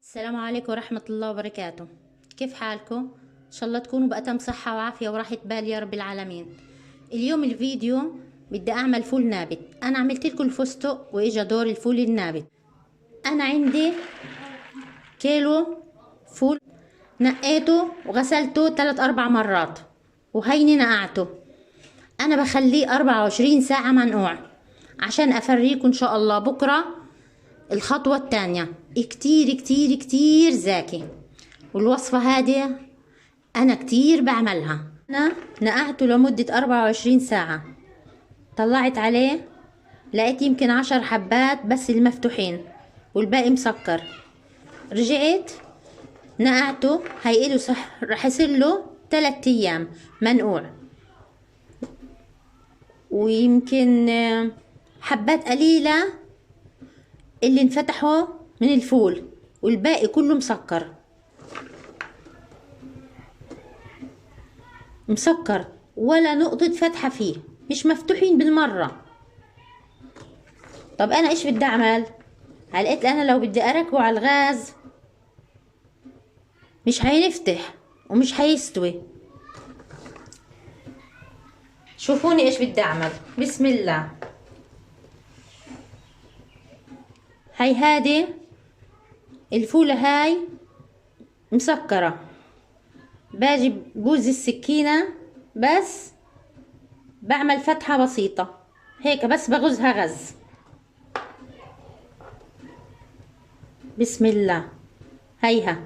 السلام عليكم ورحمة الله وبركاته. كيف حالكم؟ إن شاء الله تكونوا بأتم صحة وعافية وراحة بال يا رب العالمين. اليوم الفيديو بدي أعمل فول نابت. أنا عملت لكم الفستق وإجا دور الفول النابت. أنا عندي كيلو فول، نقيته وغسلته 3-4 مرات وهيني نقعته. أنا بخليه 24 ساعة منقوع عشان أفريكم إن شاء الله بكرة الخطوة التانية. كتير كتير كتير زاكي، والوصفة هذه أنا كتير بعملها. أنا نقعته لمدة 24 ساعة، طلعت عليه لقيت يمكن 10 حبات بس المفتوحين والباقي مسكر. رجعت نقعته هيقله صح، رح يصير له 3 أيام منقوع، ويمكن حبات قليلة اللي انفتحوا من الفول والباقي كله مسكر مسكر، ولا نقطة فتحة فيه، مش مفتوحين بالمرة. طب انا ايش بدي اعمل؟ لقيت انا لو بدي اركبه على الغاز مش هينفتح ومش هيستوي. شوفوني ايش بدي اعمل. بسم الله. هاي هادي الفولة هاي مسكرة، باجي بوز السكينة بس بعمل فتحة بسيطة هيك، بس بغزها غز. بسم الله. هيها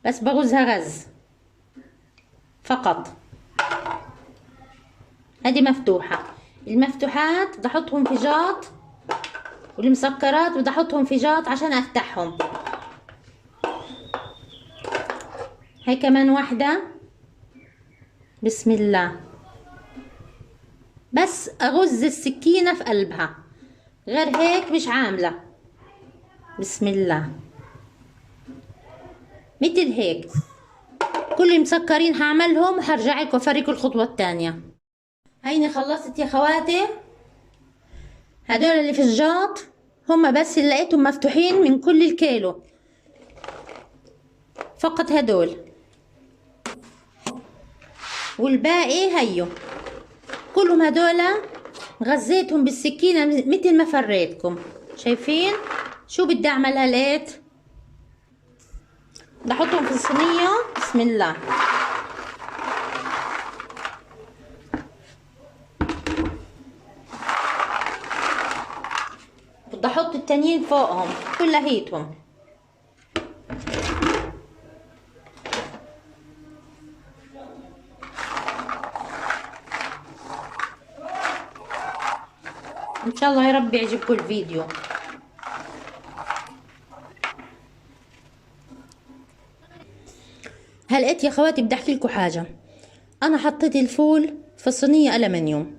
بس بغزها غز فقط. هذه مفتوحة. المفتوحات بدي احطهم في جاط، والمسكرات بدي احطهم في جاط عشان افتحهم. هي كمان واحدة. بسم الله. بس اغز السكينة في قلبها، غير هيك مش عاملة. بسم الله. مثل هيك كل المسكرين هعملهم وهرجع لكم افريكم الخطوة الثانية. هيني خلصت يا خواتي. هدول اللي في الجاط هم بس اللي لقيتهم مفتوحين من كل الكيلو، فقط هدول، والباقي هيو كلهم هدول غزيتهم بالسكينة مثل ما فريتكم. شايفين شو بدي اعمل؟ هلقيت بدي احطهم في الصينية. بسم الله. بدي احط التانيين فوقهم كلهيتهم. ان شاء الله يا رب يعجبكم الفيديو. هلقيت يا خواتي بدي احكي لكم حاجه. انا حطيت الفول في صينيه ألمنيوم،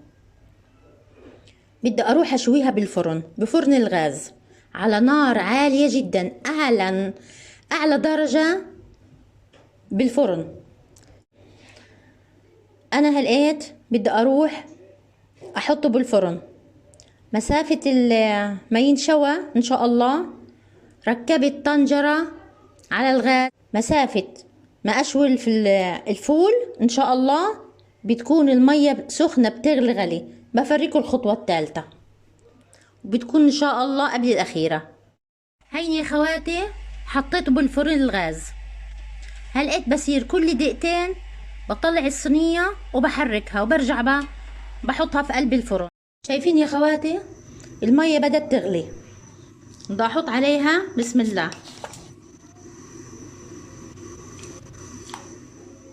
بدي اروح اشويها بالفرن، بفرن الغاز على نار عاليه جدا، اعلى درجه بالفرن. انا هلقيت بدي اروح احطه بالفرن مسافه ما ينشوى ان شاء الله. ركبت طنجره على الغاز، مسافه ما اشوي في الفول ان شاء الله بتكون المية سخنة بتغلي غلي. بفريكم الخطوة الثالثة وبتكون ان شاء الله قبل الاخيرة. هيني يا خواتي حطيته بالفرن الغاز. هلقيت بصير كل دقيقتين بطلع الصينية وبحركها وبرجع بحطها في قلب الفرن. شايفين يا خواتي المية بدأت تغلي. بدي احط عليها بسم الله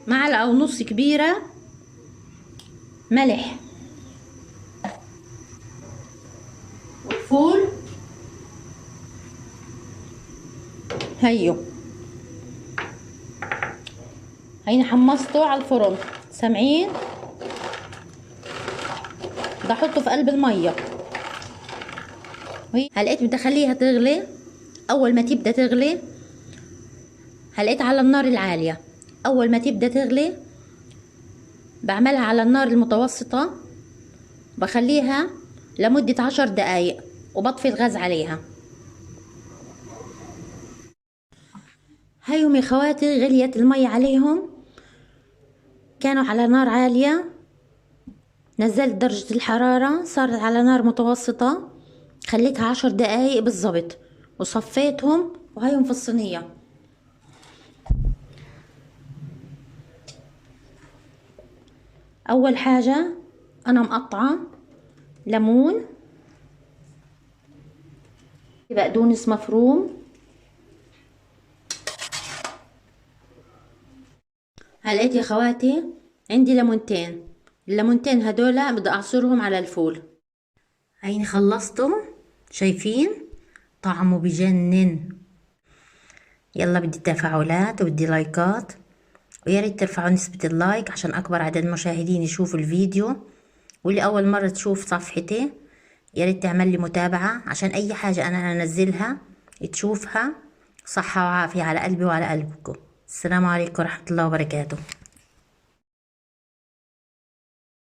معلقة ونص كبيرة ملح، والفول هيو هيني حمصته على الفرن. سامعين؟ بدي احطه في قلب المية. هلقيت بدي اخليها تغلي. اول ما تبدا تغلي هلقيت على النار العالية. اول ما تبدا تغلي بعملها على النار المتوسطة، بخليها لمدة 10 دقايق وبطفي الغاز عليها. هيهم يا خواتي غليت المي عليهم، كانوا على نار عالية، نزلت درجة الحرارة صارت على نار متوسطة، خليتها 10 دقايق بالظبط وصفيتهم وهيهم في الصينية. اول حاجة انا مقطعة ليمون، بقدونس مفروم، هلقيت يا خواتي عندي ليمونتين، الليمونتين هدول بدي اعصرهم على الفول. هيني خلصتهم، شايفين طعمه بجنن. يلا بدي تفاعلات وبدي لايكات، ويا ريت ترفعوا نسبة اللايك عشان اكبر عدد مشاهدين يشوفوا الفيديو. واللي اول مرة تشوف صفحتي يا ريت تعمل لي متابعة عشان اي حاجة انا انزلها تشوفها. صحة وعافية على قلبي وعلى قلبكم. السلام عليكم ورحمة الله وبركاته.